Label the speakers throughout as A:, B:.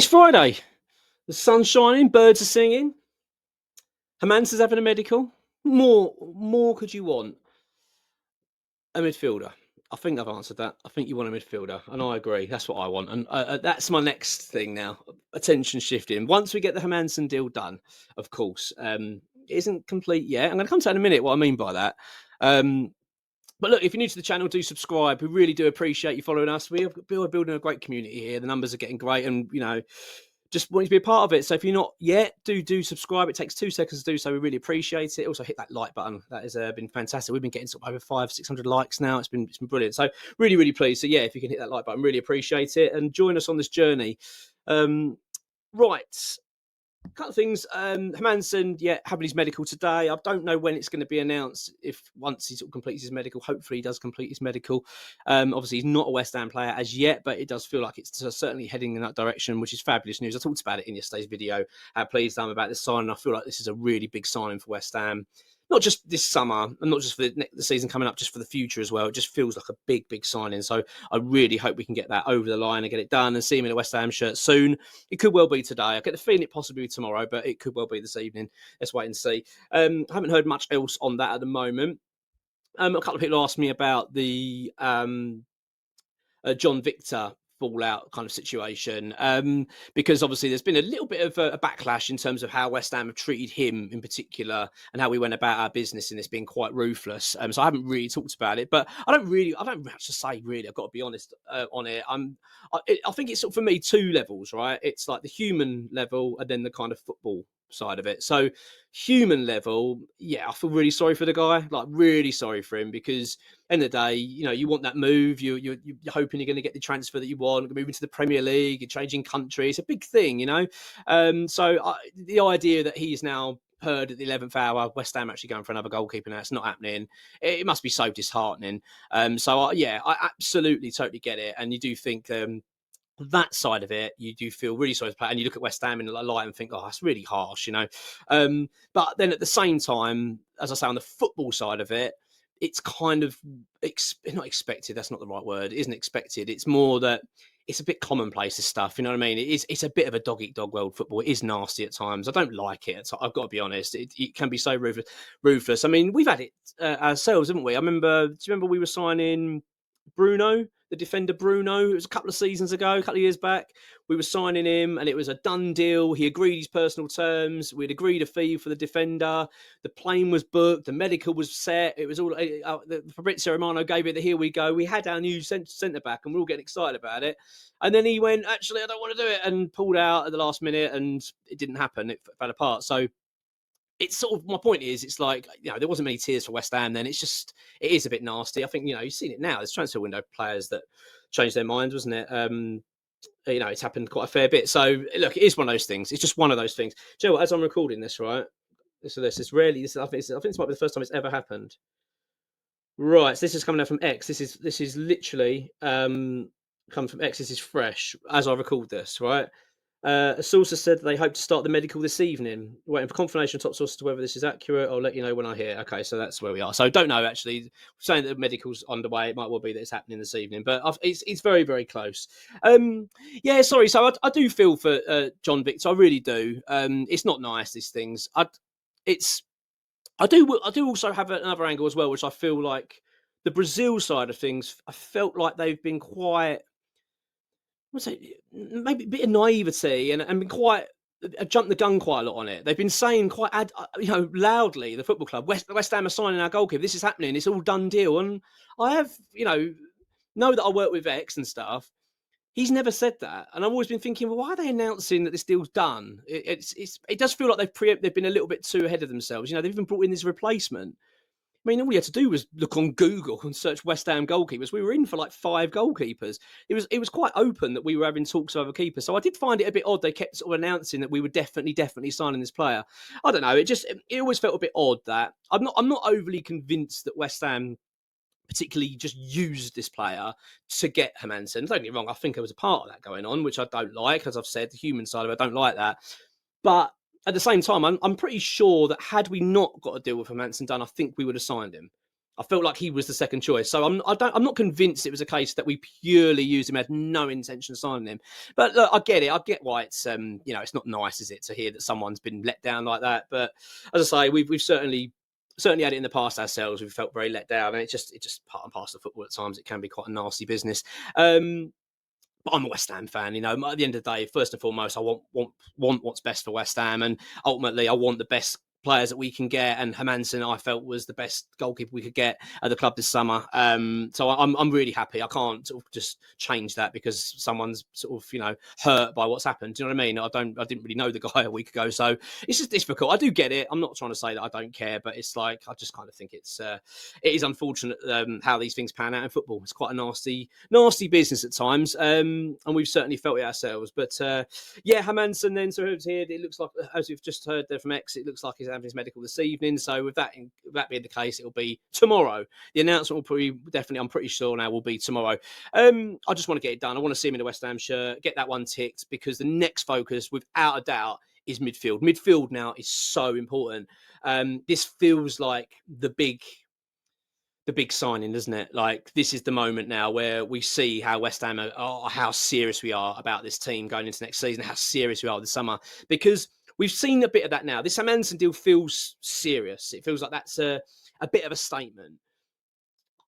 A: Friday. The sun's shining, birds are singing. Hermansen's having a medical. More could you want? A midfielder. I think I've answered that. I think you want a midfielder, and I agree. That's what I want, and that's my next thing now. Attention shifting. Once we get the Hermansen deal done, of course, it isn't complete yet. I'm going to come to that in a minute. What I mean by that. But look, if you're new to the channel, do subscribe. We really do appreciate you following us. We're building a great community here. The numbers are getting great, and just want you to be a part of it. So if you're not yet, do subscribe. It takes 2 seconds to do so. We really appreciate it. Also hit that like button. That has been fantastic. We've been getting sort of over 500-600 likes now. It's been brilliant. So really pleased. So yeah, if you can hit that like button, really appreciate it, and join us on this journey. Right. A couple of things. Hermansen, having his medical today. I don't know when it's going to be announced. If once he sort of completes his medical, hopefully he does complete his medical. Obviously he's not a West Ham player as yet, but it does feel like it's certainly heading in that direction, which is fabulous news. I talked about it in yesterday's video. How pleased I'm about this signing. I feel like this is a really big signing for West Ham. Not just this summer, and not just for the season coming up, just for the future as well. It just feels like a big signing. So I really hope we can get that over the line and get it done and see him in a West Ham shirt soon. It could well be today. I get the feeling it possibly be tomorrow, but it could well be this evening. Let's wait and see. I haven't heard much else on that at the moment. A couple of people asked me about the John Victor fallout kind of situation, because obviously there's been a little bit of a backlash in terms of how West Ham have treated him in particular and how we went about our business in this being quite ruthless. So I haven't really talked about it, but I don't much to say really. I've got to be honest on it. I think it's for me 2 levels, right? It's like the human level and then the kind of football side of it. So human level, I feel really sorry for the guy, like really sorry for him, because end of the day, you want that move. You're hoping you're going to get the transfer that you want, moving to the Premier League, you're changing country. It's a big thing, So the idea that he's now heard at the 11th hour, West Ham actually going for another goalkeeper now, it's not happening. It must be so disheartening. I absolutely totally get it, and you do think. That side of it, you do feel really sorry to play, and you look at West Ham in the light and think, oh, that's really harsh, But then at the same time, as I say, on the football side of it, it's kind of not expected. That's not the right word. It isn't expected. It's more that it's a bit commonplace, this stuff. You know what I mean? It's a bit of a dog-eat-dog world, football. It is nasty at times. I don't like it. I've got to be honest. It can be so ruthless. I mean, we've had it ourselves, haven't we? Do you remember we were signing Bruno, the defender Bruno? It was a couple of seasons ago, a couple of years back. We were signing him, and it was a done deal. He agreed his personal terms. We'd agreed a fee for the defender. The plane was booked. The medical was set. It was all. Fabrizio Romano gave it the here we go. We had our new centre back, and we're all getting excited about it. And then he went, actually, I don't want to do it, and pulled out at the last minute, and it didn't happen. It fell apart. So it's sort of, my point is, it's like, there wasn't many tears for West Ham then. It is a bit nasty. I think, you've seen it now. There's transfer window players that changed their minds, wasn't it? It's happened quite a fair bit. So look, it is one of those things. It's just one of those things. Do you know what, as I'm recording this, right? It's rarely, I think this might be the first time it's ever happened. Right. So this is coming out from X. This is literally come from X. This is fresh as I record this, right? A source has said they hope to start the medical this evening. Waiting for confirmation top sources to whether this is accurate. I'll let you know when I hear. Okay, so that's where we are. So don't know, actually. Saying that the medical's underway, it might well be that it's happening this evening, but it's very, very close. Sorry. So I do feel for John Victor. I really do. It's not nice, these things. I do also have another angle as well, which I feel like the Brazil side of things, I felt like they've been quite, maybe a bit of naivety and been quite jumped the gun quite a lot on it. They've been saying quite loudly, the football club, West Ham are signing our goalkeeper. This is happening. It's all done deal. And I have know that I work with X and stuff. He's never said that, and I've always been thinking, well, why are they announcing that this deal's done? It does feel like they've been a little bit too ahead of themselves. They've even brought in this replacement. I mean, all we had to do was look on Google and search West Ham goalkeepers. We were in for like 5 goalkeepers. It was quite open that we were having talks with other keepers. So I did find it a bit odd. They kept sort of announcing that we were definitely signing this player. I don't know. It always felt a bit odd that I'm not overly convinced that West Ham particularly just used this player to get Hermansen. Don't get me wrong. I think there was a part of that going on, which I don't like. As I've said, the human side of it, I don't like that. But at the same time, I'm pretty sure that had we not got a deal with Hermansen done, I think we would have signed him. I felt like he was the second choice. So I'm not convinced it was a case that we purely used him, had no intention of signing him. But look, I get it. I get why it's it's not nice, is it, to hear that someone's been let down like that. But as I say, we've certainly had it in the past ourselves. We've felt very let down, and it's just part and parcel of football at times. It can be quite a nasty business. But I'm a West Ham fan, at the end of the day, first and foremost, I want what's best for West Ham. And ultimately, I want the best players that we can get. And Hermansen, I felt, was the best goalkeeper we could get at the club this summer. So I'm really happy. I can't sort of just change that because someone's sort of, hurt by what's happened. Do you know what I mean? I didn't really know the guy a week ago. So it's just difficult. I do get it. I'm not trying to say that I don't care, but it's like, I just kind of think it is unfortunate how these things pan out in football. It's quite a nasty business at times. And we've certainly felt it ourselves. But Hermansen then, so here, it looks like, as we've just heard there from X, it looks like he's having his medical this evening. So with that being the case, it'll be tomorrow. The announcement will definitely, I'm pretty sure now, will be tomorrow. I just want to get it done. I want to see him in the West Ham shirt, get that one ticked, because the next focus, without a doubt, is midfield. Midfield now is so important. This feels like the big signing, doesn't it? Like, this is the moment now where we see how West Ham how serious we are about this team going into next season, how serious we are this summer, because we've seen a bit of that now. This Hermansen deal feels serious. It feels like that's a bit of a statement,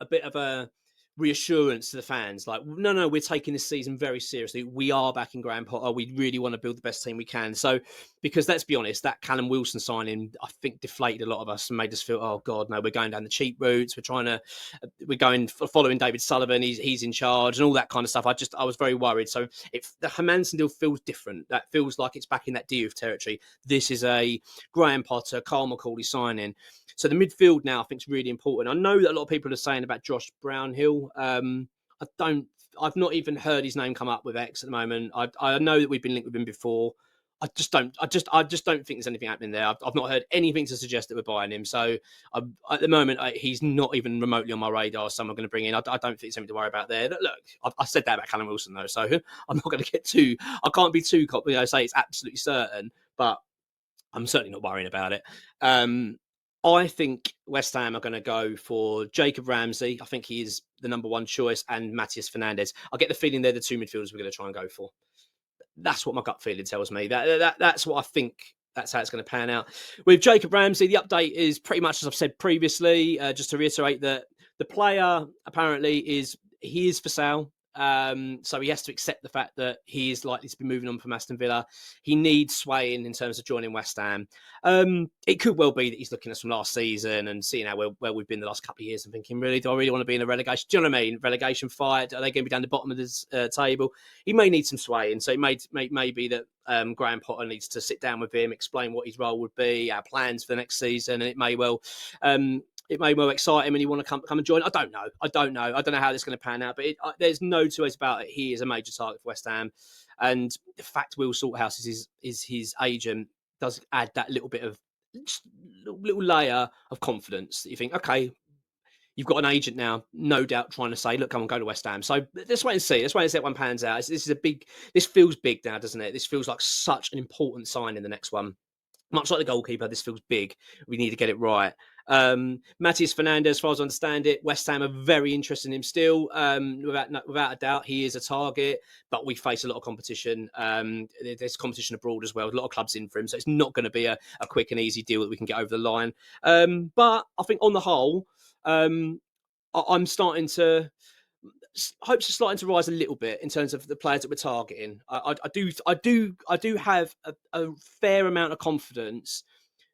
A: a bit of a reassurance to the fans. Like, no, we're taking this season very seriously. We are back in Graham Potter. We really want to build the best team we can. So, because let's be honest, that Callum Wilson signing, I think, deflated a lot of us and made us feel, oh God, no, we're going down the cheap routes. We're going following David Sullivan. He's in charge and all that kind of stuff. I was very worried. So if the Hermansen deal feels different, that feels like it's back in that Diouf territory. This is a Graham Potter, Carl McCauley signing. So the midfield now, I think, is really important. I know that a lot of people are saying about Josh Brownhill. I've not even heard his name come up with X at the moment. I know that we've been linked with him before. I just don't think there's anything happening there. I've not heard anything to suggest that we're buying him. So at the moment, he's not even remotely on my radar. Someone going to bring in. I don't think there's something to worry about there. Look, I said that about Callum Wilson though, so I'm not going to get too. I can't be too say it's absolutely certain, but I'm certainly not worrying about it. I think West Ham are going to go for Jacob Ramsey. I think he is the number one choice, and Mateus Fernandes. I get the feeling they're the two midfielders we're going to try and go for. That's what my gut feeling tells me. That's what I think. That's how it's going to pan out. With Jacob Ramsey, the update is pretty much as I've said previously. Just to reiterate that the player apparently is for sale. So he has to accept the fact that he is likely to be moving on from Aston Villa. He needs swaying in terms of joining West Ham. It could well be that he's looking at us from last season and seeing how where we've been the last couple of years and thinking, really, do I really want to be in a relegation? Do you know what I mean? Relegation fight? Are they going to be down the bottom of this table? He may need some swaying. So it may be that Graham Potter needs to sit down with him, explain what his role would be, our plans for the next season, and it may well excite him and you want to come and join. I don't know. I don't know how this is going to pan out, but there's no two ways about it. He is a major target for West Ham, and the fact Will Salthouse is his agent does add that little bit of little layer of confidence that you think, okay, you've got an agent now, no doubt, trying to say, look, come on, go to West Ham. So let's wait and see. Let's wait and see how one pans out. This feels big now, doesn't it? This feels like such an important sign in the next one. Much like the goalkeeper, this feels big. We need to get it right. Mateus Fernandes, as far as I understand it, West Ham are very interested in him still. Without a doubt, he is a target, but we face a lot of competition. There's competition abroad as well. A lot of clubs in for him, so it's not going to be a quick and easy deal that we can get over the line. But I think on the whole, I'm starting to... hopes are starting to rise a little bit in terms of the players that we're targeting. I do have a fair amount of confidence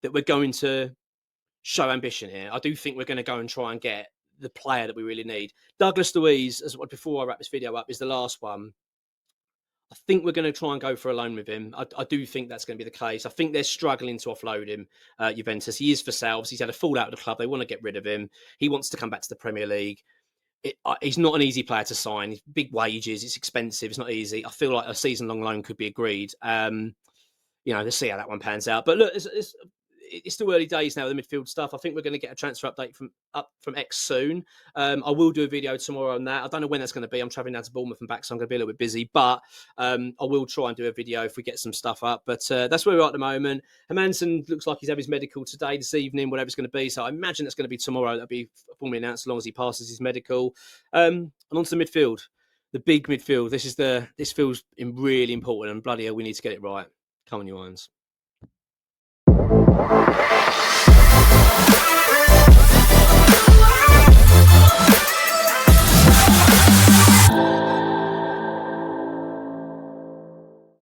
A: that we're going to show ambition here. I do think we're going to go and try and get the player that we really need. Douglas Luiz, before I wrap this video up, is the last one. I think we're going to try and go for a loan with him. I do think that's going to be the case. I think they're struggling to offload him, Juventus. He is for sale. He's had a fallout with the club. They want to get rid of him. He wants to come back to the Premier League. He's not an easy player to sign. He's big wages. It's expensive. It's not easy. I feel like a season-long loan could be agreed. Let's see how that one pans out. But look, it's still early days now with the midfield stuff. I think we're going to get a transfer update from X soon. I will do a video tomorrow on that. I don't know when that's going to be. I'm traveling down to Bournemouth and back, so I'm going to be a little bit busy. But I will try and do a video if we get some stuff up. But that's where we are at the moment. Hermansen looks like he's having his medical today, this evening, whatever it's going to be. So I imagine it's going to be tomorrow. That'll be formally announced as long as he passes his medical. And onto the midfield. The big midfield. This feels really important, and bloody hell, we need to get it right. Come on, you irons.